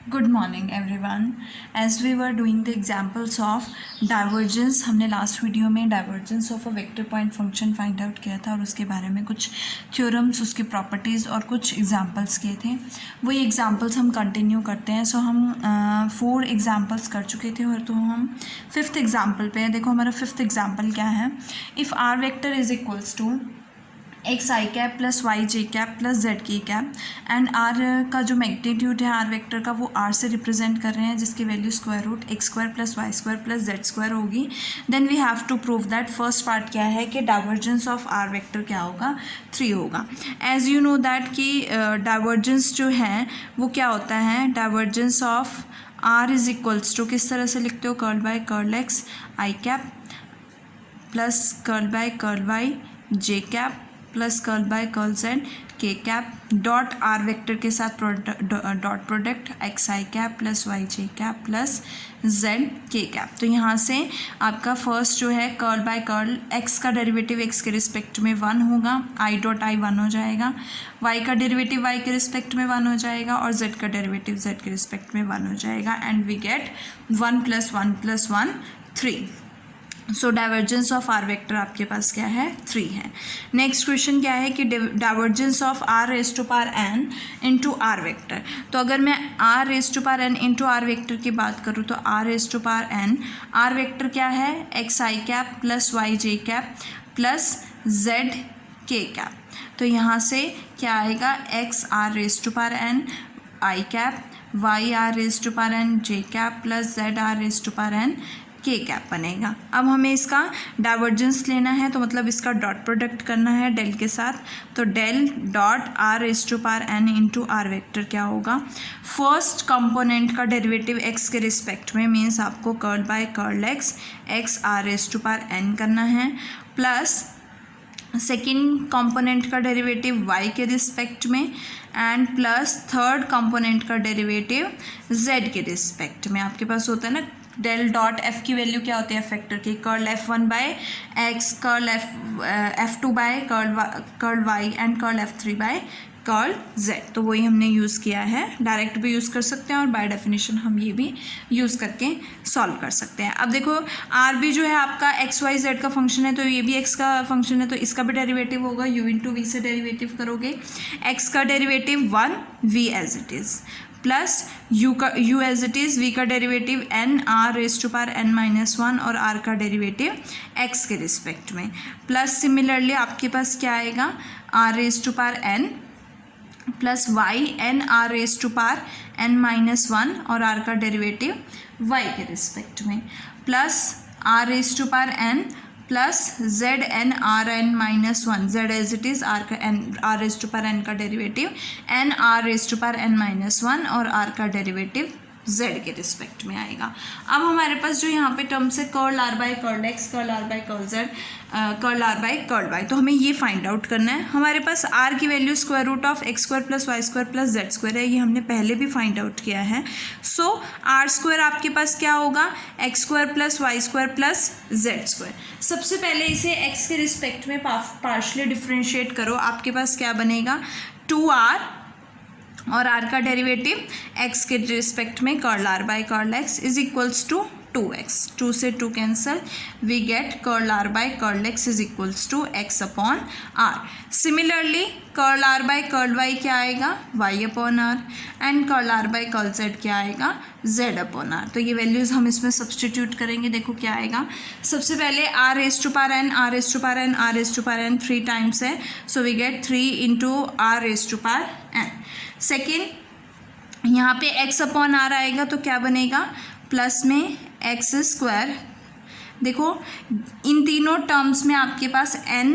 Good morning everyone. As we were doing the examples of divergence, हमने last video में divergence of a vector point function find out किया था और उसके बारे में कुछ थ्योरम्स, उसकी प्रॉपर्टीज़ और कुछ एग्जाम्पल्स किए थे। वही एग्जाम्पल्स हम कंटिन्यू करते हैं। सो हम 4 एग्जाम्पल्स कर चुके थे और तो हम 5th एग्जाम्पल पे हैं। देखो हमारा 5th एग्जाम्पल क्या है। If r vector is equals to x i cap plus y j cap plus z k cap and r का जो मैग्नीट्यूड है आर वेक्टर का वो आर से रिप्रेजेंट कर रहे हैं, जिसकी value square root x square plus y square plus z square होगी। Then we have to prove that first part क्या है कि डाइवर्जेंस ऑफ आर वेक्टर क्या होगा, 3 होगा। एज यू नो दैट कि डाइवर्जेंस जो है वो क्या होता है, divergence of r is equals to किस तरह से लिखते हो, curl by curl x i cap plus curl by curl y j cap plus curl by curl z k cap dot r vector के साथ dot product x i cap plus y j cap plus z k cap. तो यहाँ से आपका first जो है curl by curl x का derivative x के रिस्पेक्ट में 1 होगा, आई डॉट आई 1 हो जाएगा, वाई का डेरिवेटिव वाई के रिस्पेक्ट में 1 हो जाएगा और जेड का डेरिवेटिव जेड के रिस्पेक्ट में 1 हो जाएगा and we get 1 + 1 + 1 3। So divergence of r vector आपके पास क्या है, 3 है। नेक्स्ट क्वेश्चन क्या है कि divergence of r raise to power n into r vector. तो अगर मैं r raise to power n into r vector की बात करूँ तो r raise to power n r vector क्या है, x i cap plus y j cap plus z k cap. तो यहाँ से क्या आएगा, x r raise to power n i cap, y r raise to power n j cap plus z r raise to power n k cap बनेगा। अब हमें इसका divergence लेना है, तो मतलब इसका डॉट प्रोडक्ट करना है डेल के साथ। तो del dot r raise to power n into r vector क्या होगा, फर्स्ट कंपोनेंट का डेरिवेटिव एक्स के रिस्पेक्ट में मीन्स आपको curl by curl x r raise to power n करना है, प्लस सेकेंड कंपोनेंट का डेरिवेटिव y के रिस्पेक्ट में एंड प्लस थर्ड कंपोनेंट का डेरिवेटिव z के रिस्पेक्ट में। आपके पास होता है ना डेल डॉट एफ की वैल्यू क्या होती है फैक्टर की, curl f1 by x, curl f2 by curl y and curl f3 by curl z। तो वही हमने यूज़ किया है, डायरेक्ट भी यूज़ कर सकते हैं और बाय डेफिनेशन हम ये भी यूज़ करके सॉल्व कर सकते हैं। अब देखो आर भी जो है आपका एक्स वाई जेड का फंक्शन है, तो ये भी एक्स का फंक्शन है, तो इसका भी डेरिवेटिव होगा u इंटू वी से डेरिवेटिव करोगे, एक्स का derivative 1 v as it is plus u as it is, v का derivative n r raise to power n-1 और r का डेरिवेटिव x के रिस्पेक्ट में, प्लस सिमिलरली आपके पास क्या आएगा, r raise to power n plus y n r raise to power n-1 और r का डेरिवेटिव y के रिस्पेक्ट में, plus r raise to power n plus z n r n-1, z as it is, r का n r raise to power n का derivative n r raise to power n-1 और r का derivative z के respect में आएगा। अब हमारे पास जो यहाँ पे टर्म्स है curl r by curl x, curl r by curl z, curl r by curl y, तो हमें ये फाइंड आउट करना है। हमारे पास r की value square root of x square plus y square plus z square है, ये हमने पहले भी फाइंड आउट किया है। सो आर स्क्वायर आपके पास क्या होगा, x square plus y square plus z square. सबसे पहले इसे x के रिस्पेक्ट में पार्शली डिफ्रेंशिएट करो, आपके पास क्या बनेगा, 2r और r का डेरिवेटिव x के रिस्पेक्ट में curl r by curl x is equals to 2x, 2 से 2 cancel, we get curl r by curl x is equals to x upon r। Similarly curl r by curl y क्या आएगा, y upon r and curl r by curl z क्या आएगा, z upon r। तो ये values हम इसमें substitute करेंगे, देखो क्या आएगा। सबसे पहले r raise to power n, r raise to power n, r raise to power n 3 times है, so we get 3 into r raise to power n। Second यहाँ पे x अपॉन r आएगा तो क्या बनेगा, प्लस में एक्स स्क्वायर। देखो इन तीनों टर्म्स में आपके पास n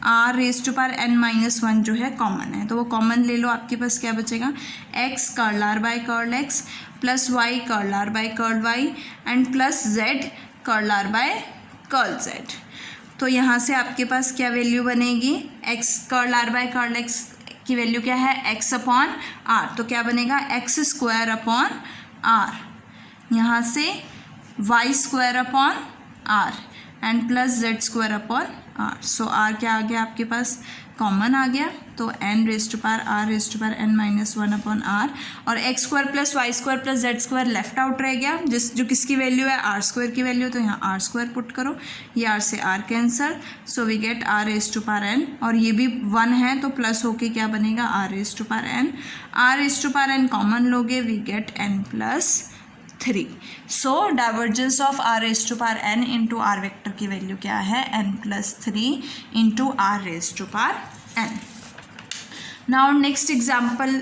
r raise to power n-1 जो है कॉमन है, तो वो कॉमन ले लो, आपके पास क्या बचेगा, x curl r by curl x plus y curl r by curl y and plus z curl r by curl z। तो यहाँ से आपके पास क्या वैल्यू बनेगी, x curl r by curl x की वैल्यू क्या है, x अपॉन r, तो क्या बनेगा एक्स स्क्वायर अपॉन r, यहाँ से y square upon r and plus z square upon r। So r क्या आ गया आपके पास कॉमन आ गया तो n raise to power r raise to power n minus 1 upon r, और x square plus y square plus z square left out रह गया, जो किसकी वैल्यू है आर स्क्वायर की वैल्यू, तो यहाँ आर स्क्वायर पुट करो, ये आर से r cancel, so we get r raise to power n, और ये भी 1 है तो प्लस होके क्या बनेगा r raise to power n, r raise to power n common लोगे, we get n plus 3. So divergence of r raise to power n into r vector की वैल्यू क्या है, n plus 3 into r raise to power n. Now next example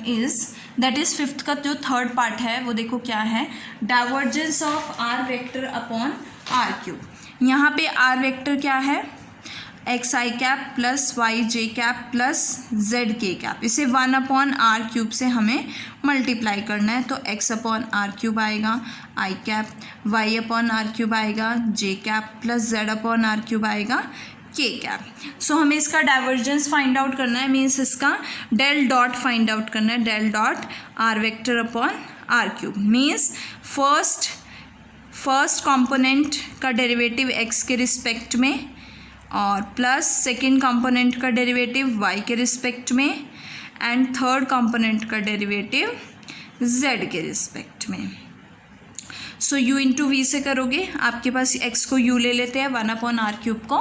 is that is fifth का जो third part है वो देखो क्या है, divergence of r vector upon r cube. यहाँ पे आर वेक्टर क्या है, x i cap plus y j cap plus z k cap, इसे 1 अपॉन आर क्यूब से हमें मल्टीप्लाई करना है, तो एक्स अपॉन आर क्यूब आएगा i cap, y upon r cube आएगा j cap plus z upon r cube आएगा k cap. सो हमें इसका डाइवर्जेंस फाइंड आउट करना है, मीन्स इसका डेल डॉट फाइंड आउट करना है, del dot r vector upon r cube, means first component का डेरिवेटिव एक्स के रिस्पेक्ट में और प्लस सेकेंड कंपोनेंट का डेरिवेटिव वाई के रिस्पेक्ट में एंड थर्ड कंपोनेंट का डेरिवेटिव जेड के रिस्पेक्ट में. सो u इंटू वी से करोगे, आपके पास x को u ले लेते हैं, 1 अपॉन आर क्यूब को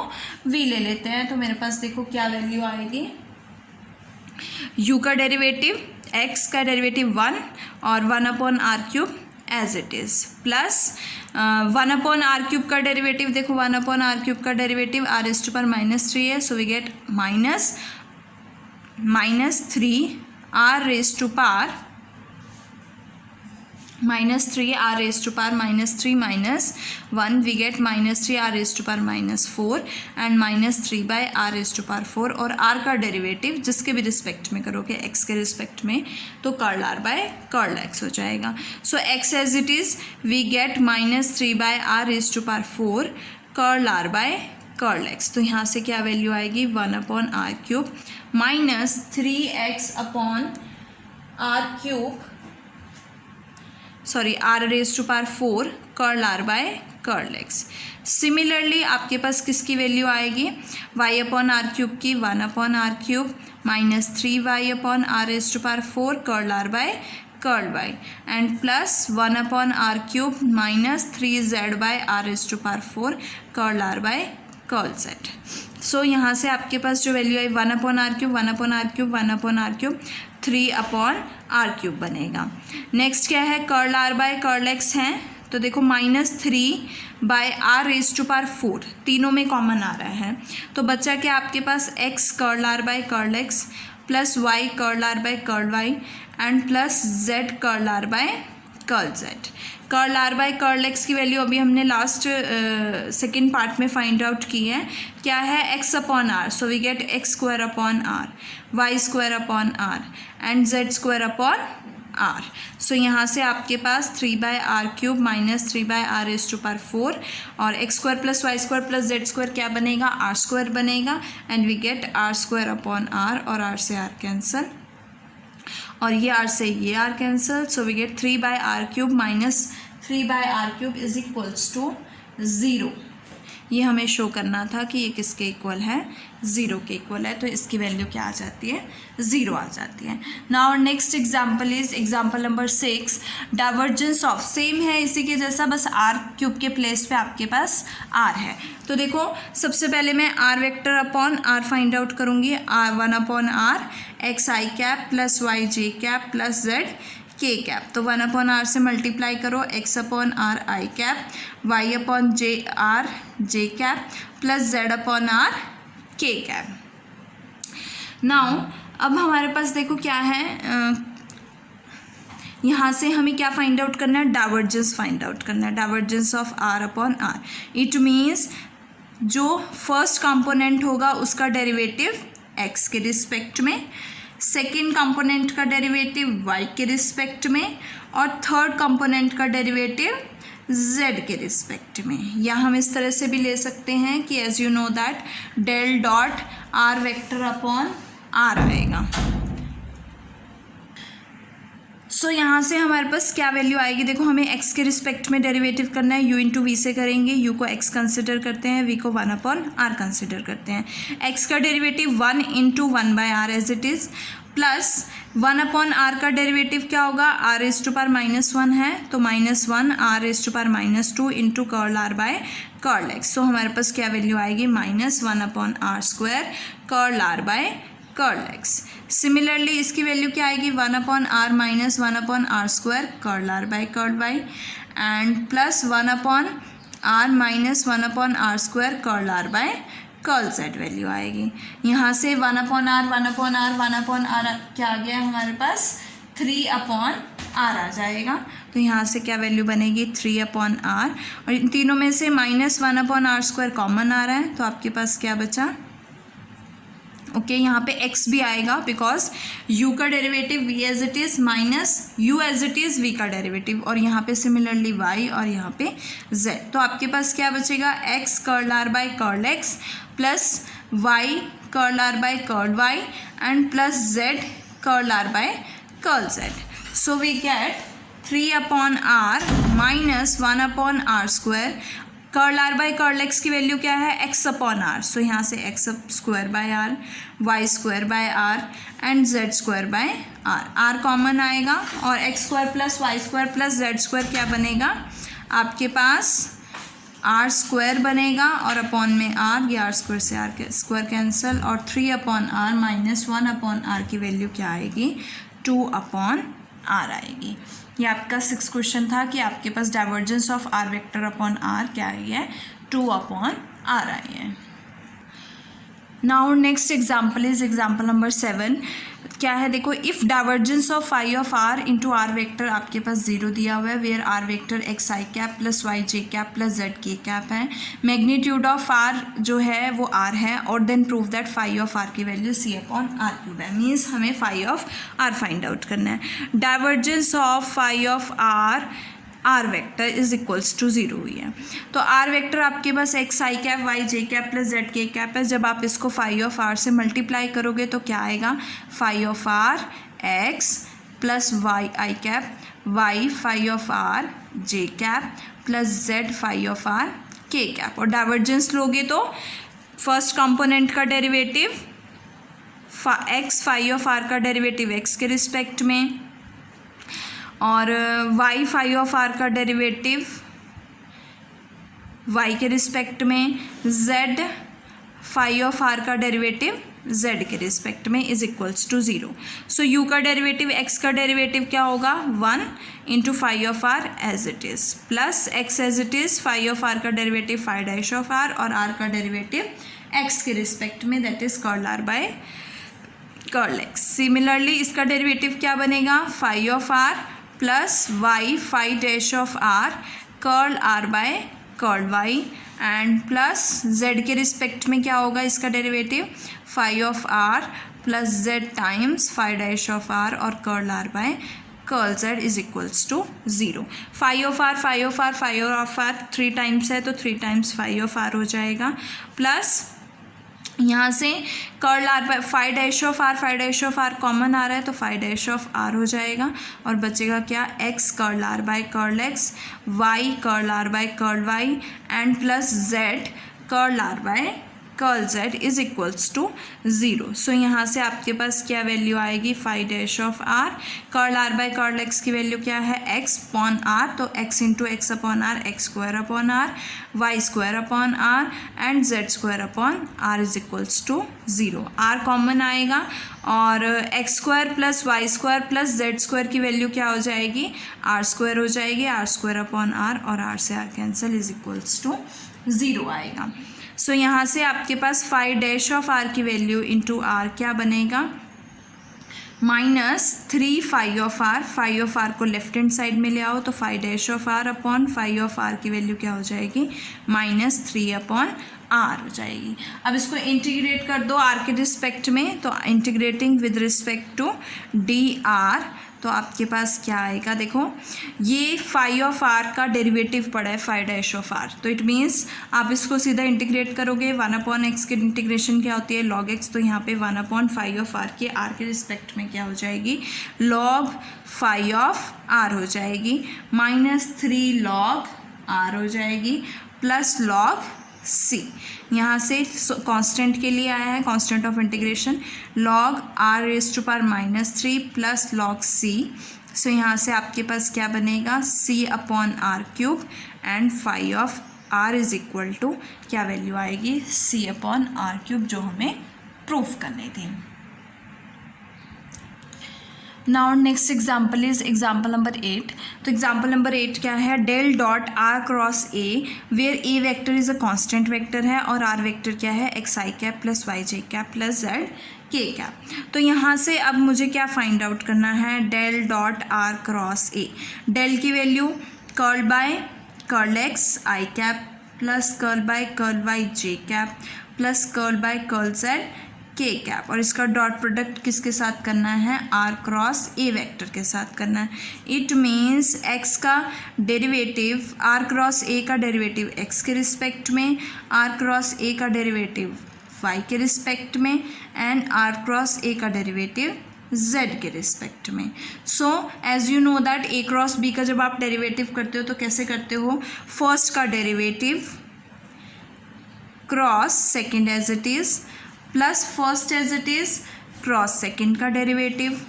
v ले लेते हैं, तो मेरे पास देखो क्या वैल्यू आएगी, u का डेरिवेटिव x का डेरिवेटिव 1 और 1 upon r cube as it is, plus 1 upon r cube का डेरिवेटिव देखो, 1 अपॉन आर क्यूब का derivative r raise to power -3 है, so we get -3 r raise to power -3 r raise to power -3 minus 1, we get -3 r raise to power -4 and -3 by r raise to power 4, और r का derivative जिसके भी respect में करोगे x के respect में तो curl r by curl x हो जाएगा. So x as it is we get -3 by r raise to power 4 curl r by curl x, तो यहाँ से क्या वैल्यू आएगी, 1 upon r cube minus 3x upon r cube sorry r raise to power 4 curl r by curl x. Similarly आपके पास किसकी value आएगी, y upon r cube की 1 upon r cube minus 3y upon r raise to power 4 curl r by curl y and plus 1 upon r cube minus 3z by r raise to power 4 curl r by curl z. So यहाँ से आपके पास जो value आई 1 upon r cube 1 upon r cube 1 upon r cube 3 upon r cube बनेगा. Next क्या है, curl r by curl x है, तो देखो -3 by r raise to power 4 तीनों में कॉमन आ रहा है, तो बच्चा क्या आपके पास x curl r by curl x plus y curl r by curl y and plus z curl r by curl z. Curl r by curl x की वैल्यू अभी हमने लास्ट सेकेंड पार्ट में फाइंड आउट की है, क्या है x upon r, so we get x square upon r, y square upon r and z square upon r. सो यहाँ से आपके पास 3 by r cube minus 3 by r raise to power 4 और x square plus y square plus z square क्या बनेगा, r square बनेगा and we get r square upon r, और r से r कैंसल और ये r से ये r cancel, so we get 3 by r cube minus 3 by r cube is equals to 0. ये हमें शो करना था कि ये किसके इक्वल है, 0 के इक्वल है, तो इसकी वैल्यू क्या आ जाती है, 0 आ जाती है. Now next example is example number 6, divergence of, same है इसी के जैसा, बस आर क्यूब के प्लेस पे आपके पास आर है. तो देखो सबसे पहले मैं r vector upon r find out करूँगी, R1 upon r x i cap plus y j cap plus z k cap, तो 1 अपॉन आर से मल्टीप्लाई करो, x upon r i cap, y upon j r j cap plus z upon r k cap. Now अब हमारे पास देखो क्या है, यहाँ से हमें क्या फाइंड आउट करना है, डाइवर्जेंस फाइंड आउट करना है, divergence of r upon r. It means जो फर्स्ट कंपोनेंट होगा उसका डेरिवेटिव x के रिस्पेक्ट में, सेकेंड कंपोनेंट का डेरिवेटिव y के रिस्पेक्ट में और थर्ड कंपोनेंट का डेरिवेटिव z के रिस्पेक्ट में. या हम इस तरह से भी ले सकते हैं कि as you know that del dot r vector upon r आएगा. सो यहाँ से हमारे पास क्या वैल्यू आएगी, देखो हमें x के रिस्पेक्ट में डेरिवेटिव करना है, u इंटू वी से करेंगे, u को x कंसिडर करते हैं, v को 1/r कंसिडर करते हैं। x का derivative 1 into 1/r as it is, plus 1/r का डेरिवेटिव क्या होगा, r⁻⁻1 है तो -1 r⁻⁻2 into curl r by curl x। So हमारे पास क्या वैल्यू आएगी, -1/r² curl r by curl x। Similarly इसकी वैल्यू क्या आएगी, 1/r minus 1/r² curl r by curl y and plus 1/r minus 1/r² curl r by curl z value आएगी। यहाँ से 1/r क्या आ गया हमारे पास, 3/r आ जाएगा। तो यहाँ से क्या वैल्यू बनेगी, 3/r, और इन तीनों में से -1/r² कॉमन आ रहा है तो आपके पास क्या बचा, ओके यहाँ पे x भी आएगा बिकॉज u का derivative v as it is minus u as it is v का डेरिवेटिव, और यहाँ पे सिमिलरली y और यहाँ पे z। तो आपके पास क्या बचेगा, x curl r by curl x plus y curl r by curl y and plus z curl r by curl z। So we get 3/r minus 1/r²। Curl r by curl x की value क्या है, x/r। So यहाँ से x² by r, y² by r and z² by r। r common आएगा और x² plus y² plus z² क्या बनेगा, आपके पास r² बनेगा और अपॉन में r, ये r² से r² कैंसिल, और 3/r माइनस 1/r की वैल्यू क्या आएगी, 2/r आएगी। ये आपका 6 क्वेश्चन था कि आपके पास divergence of r vector upon r क्या आई है, 2/r आई है। Now next example is example number 7। क्या है देखो, if divergence of phi of r into r vector आपके पास 0 दिया हुआ है, where r vector xi cap plus yj cap plus zk cap है, मैग्नीट्यूड ऑफ r जो है वो r है, और then prove that phi of r की वैल्यू c/r³ है। मीन्स हमें phi of r find out करना है। Divergence of phi of r vector is equals to 0 हुई है। तो r वेक्टर आपके पास xi cap yj cap plus zk cap है। जब आप इसको फाई ऑफ r से मल्टीप्लाई करोगे तो क्या आएगा, phi of r x plus yi cap y phi of r j cap plus z phi of r k cap, और डाइवर्जेंस लोगे तो फर्स्ट कंपोनेंट का derivative x phi of r का डेरिवेटिव x के रिस्पेक्ट में, और y phi of r का derivative y के रिस्पेक्ट में, z फाई ऑफ r का डेरिवेटिव z के रिस्पेक्ट में is equals to 0। So u का डेरिवेटिव x का डेरिवेटिव क्या होगा, 1 into phi of r as it is, plus x as it is, phi of r का derivative phi dash of r, और r का derivative x के respect में, that is curl r by curl x। Similarly इसका derivative क्या बनेगा, phi of r plus y phi dash of r curl r by curl y and plus z के respect में क्या होगा इसका derivative, phi of r plus z times phi dash of r और curl r by curl z is equals to 0। Phi of r 3 times है तो 3 times phi of r हो जाएगा, प्लस यहाँ से curl r by phi dash of r common आ रहा है तो फाई डैश ऑफ r हो जाएगा, और बचेगा क्या, x curl r by curl x, y curl r by curl y and plus z curl r by curl z is equals to 0। So यहाँ से आपके पास क्या वैल्यू आएगी, phi dash of r, curl r by curl x की value क्या है, x upon r, तो x into x upon r, x² upon r, y² upon r and z² upon r is equals to 0। r common आएगा और x² plus y² plus z² की value क्या हो जाएगी, r² हो जाएगी, r² अपॉन r, और r से r cancel is equals to 0 आएगा। सो यहाँ से आपके पास फाई डैश ऑफ r की वैल्यू इंटू r क्या बनेगा, -3 phi of r, phi of r को लेफ्ट हैंड साइड में ले आओ तो phi dash of r upon phi of r की वैल्यू क्या हो जाएगी, -3 अपॉन r हो जाएगी। अब इसको इंटीग्रेट कर दो r के रिस्पेक्ट में, तो integrating with respect to d r तो आपके पास क्या आएगा, देखो ये फाई ऑफ आर का डेरिवेटिव पड़ा है फाई डैश ऑफ आर, तो इट मीन्स आप इसको सीधा इंटीग्रेट करोगे 1/x की इंटीग्रेशन क्या होती है log x, तो यहाँ पे 1/फाई ऑफ आर के आर के रिस्पेक्ट में क्या हो जाएगी log फाई ऑफ आर हो जाएगी, -3 log आर हो जाएगी प्लस log c, यहाँ से कांस्टेंट के लिए आया है constant of integration log r raise to power -3 plus log c, सो यहाँ से आपके पास क्या बनेगा c/r³ and phi of r is equal to क्या वैल्यू आएगी c/r³ जो हमें प्रूफ करनी थी। Now next example is example number 8। तो एग्जाम्पल नंबर 8 क्या है, del dot r cross a where a vector is a constant vector है और आर वेक्टर क्या है xi cap plus yj cap plus z k cap. तो यहाँ से अब मुझे क्या फाइंड आउट करना है, del dot r cross a, del की value curl by curl x i cap plus curl by curl y j cap plus curl by curl z k cap, और इसका डॉट प्रोडक्ट किसके साथ करना है r cross a vector के साथ करना है। इट मीन्स x का डेरिवेटिव r क्रॉस a का डेरिवेटिव x के रिस्पेक्ट में, r क्रॉस a का डेरिवेटिव y के रिस्पेक्ट में एंड r क्रॉस a का डेरिवेटिव z के रिस्पेक्ट में। So as you know that a cross b का जब आप डेरिवेटिव करते हो तो कैसे करते हो, फर्स्ट का derivative cross second as it is plus first as it is cross second का डेरिवेटिव,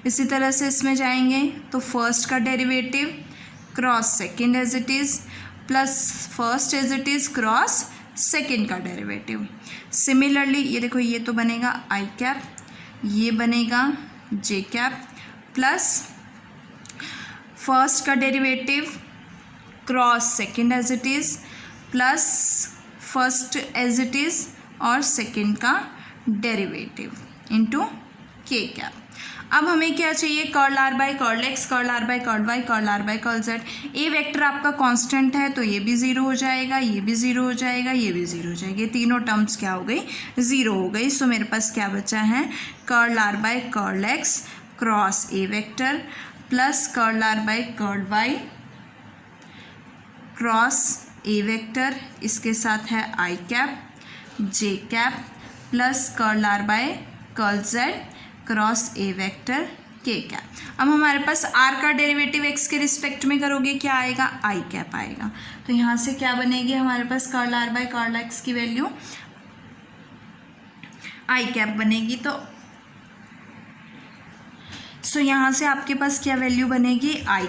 इसी तरह से इसमें जाएंगे तो फर्स्ट का derivative cross second as it is plus first as it is cross second का डेरिवेटिव। सिमिलरली ये देखो ये तो बनेगा आई कैप, ये बनेगा जे कैप प्लस फर्स्ट का derivative cross second as it is plus first as it is और सेकेंड का डेरिवेटिव इनटू के कैप। अब हमें क्या चाहिए, curl r by curl x, curl r by curl y, curl r by curl z. A vector आपका constant है तो ये भी ज़ीरो हो जाएगा, ये भी ज़ीरो हो जाएगा, ये भी ज़ीरो हो जाएगी, तीनों टर्म्स क्या हो गई ज़ीरो हो गई। सो मेरे पास क्या बचा है, curl r by curl x cross a vector plus curl r by curl y cross a vector, इसके साथ है i cap j cap plus curl r by curl z cross a vector k cap. अब हमारे पास r का derivative x के respect में करोगे क्या आएगा, आई कैप आएगा। तो यहाँ से क्या बनेगी हमारे पास, curl r by curl x की वैल्यू आई कैप बनेगी। तो सो यहाँ से आपके पास क्या वैल्यू बनेगी, i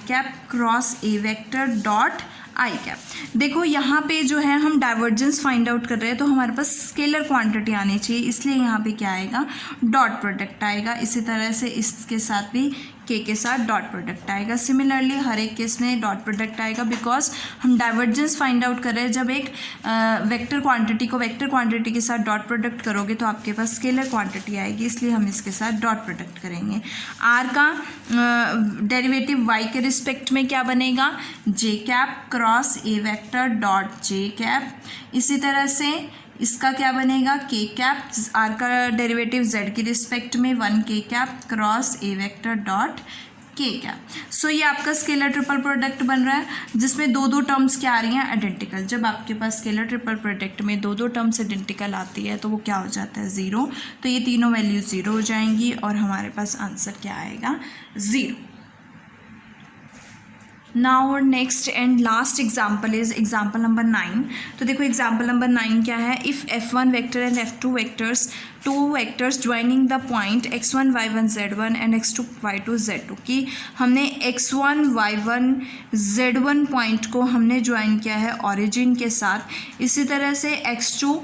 cap cross a vector dot i cap. देखो यहाँ पे जो है हम डाइवर्जेंस फाइंड आउट कर रहे हैं तो हमारे पास स्केलर क्वांटिटी आनी चाहिए, इसलिए यहाँ पे क्या आएगा डॉट प्रोडक्ट आएगा। इसी तरह से इसके साथ भी के साथ डॉट प्रोडक्ट आएगा। सिमिलरली हर एक केस में डॉट प्रोडक्ट आएगा बिकॉज हम डाइवर्जेंस फाइंड आउट कर रहे हैं। जब एक वेक्टर क्वांटिटी को वेक्टर क्वांटिटी के साथ डॉट प्रोडक्ट करोगे तो आपके पास स्केलर क्वांटिटी आएगी, इसलिए हम इसके साथ डॉट प्रोडक्ट करेंगे। आर का डेरिवेटिव वाई के रिस्पेक्ट में क्या बनेगा, j cap cross a vector dot j cap. इसी तरह से इसका क्या बनेगा, के कैप, आर का डेरिवेटिव जेड की रिस्पेक्ट में 1 k cap cross a vector dot k cap. So ये आपका स्केलर ट्रिपल प्रोडक्ट बन रहा है जिसमें दो टर्म्स क्या आ रही हैं, आइडेंटिकल। जब आपके पास स्केलर ट्रिपल प्रोडक्ट में दो टर्म्स आइडेंटिकल आती है तो वो क्या हो जाता है, ज़ीरो। तो ये तीनों वैल्यू ज़ीरो हो जाएंगी और हमारे पास आंसर क्या आएगा, zero. Now next and last example is example number 9। तो देखो एग्जाम्पल नंबर 9 क्या है, if f1 vector and f2 vectors, two vectors joining the point x1 y1 z1 and x2 y2 z2, कि हमने x1 y1 z1 पॉइंट को हमने join किया है ओरिजिन के साथ। इसी तरह से x2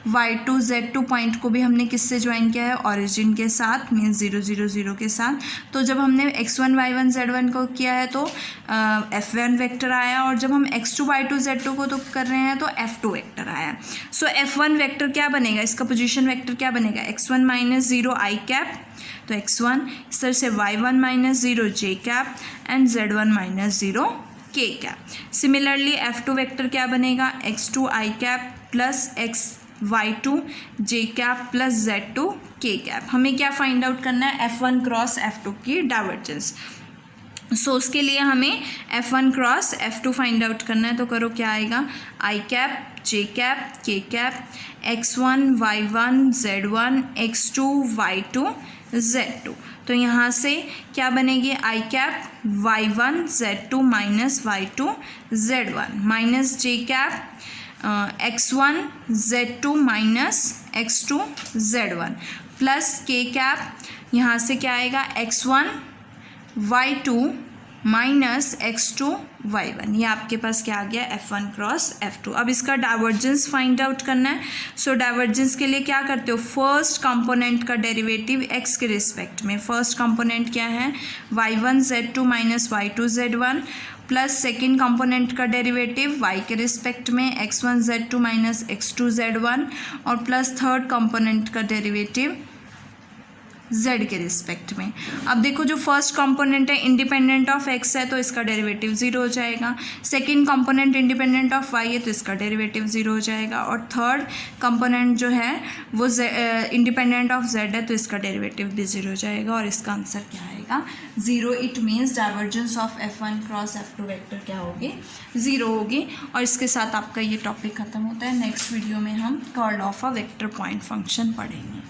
y2 z2 पॉइंट को भी हमने किससे ज्वाइन किया है, ओरिजिन के साथ, मीन्स 0 0 0 के साथ। तो जब हमने x1 y1 z1 को किया है तो f1 वेक्टर आया, और जब हम x2 y2 z2 को तो कर रहे हैं तो f2 वेक्टर आया। सो f1 वेक्टर क्या बनेगा, इसका पोजीशन वेक्टर क्या बनेगा, x1 माइनस 0 आई कैप, तो x1, इस तरह से y1 minus 0 j cap and z1 minus 0 k cap. Similarly f2 vector क्या बनेगा, x2 i cap plus y2 j cap plus z2 k cap. हमें क्या फाइंड आउट करना है, f1 क्रॉस f2 की डाइवर्जेंस। सो उसके लिए हमें f1 cross f2 find out करना है। तो करो क्या आएगा, i cap j cap k cap x1 y1 z1 x2 y2 z2। तो यहाँ से क्या बनेगी, i cap y1 z2 minus y2 z1 minus j cap x1 z2 minus x2 z1 plus k cap यहाँ से क्या आएगा x1 y2 minus x2 y1। ये आपके पास क्या आ गया, f1 क्रॉस f2। अब इसका डाइवर्जेंस फाइंड आउट करना है। सो डाइवर्जेंस के लिए क्या करते हो, फर्स्ट कंपोनेंट का डेरिवेटिव x के रिस्पेक्ट में। फर्स्ट कंपोनेंट क्या है, y1 z2 minus y2 z1 plus second component का डेरिवेटिव y के रिस्पेक्ट में x1 z2 minus x2 z1 और प्लस थर्ड कंपोनेंट का डेरिवेटिव z के रिस्पेक्ट में। अब देखो जो फर्स्ट कंपोनेंट है इंडिपेंडेंट ऑफ x है तो इसका डेरिवेटिव 0 हो जाएगा, second component independent of y है तो इसका डेरिवेटिव 0 हो जाएगा, और थर्ड कंपोनेंट जो है वो इंडिपेंडेंट ऑफ z है तो इसका डेरिवेटिव भी 0 हो जाएगा, और इसका आंसर क्या आएगा, 0। It means divergence of f1 cross f2 vector क्या होगी, 0 होगी। और इसके साथ आपका ये टॉपिक ख़त्म होता है। नेक्स्ट वीडियो में हम curl of a vector point function पढ़ेंगे।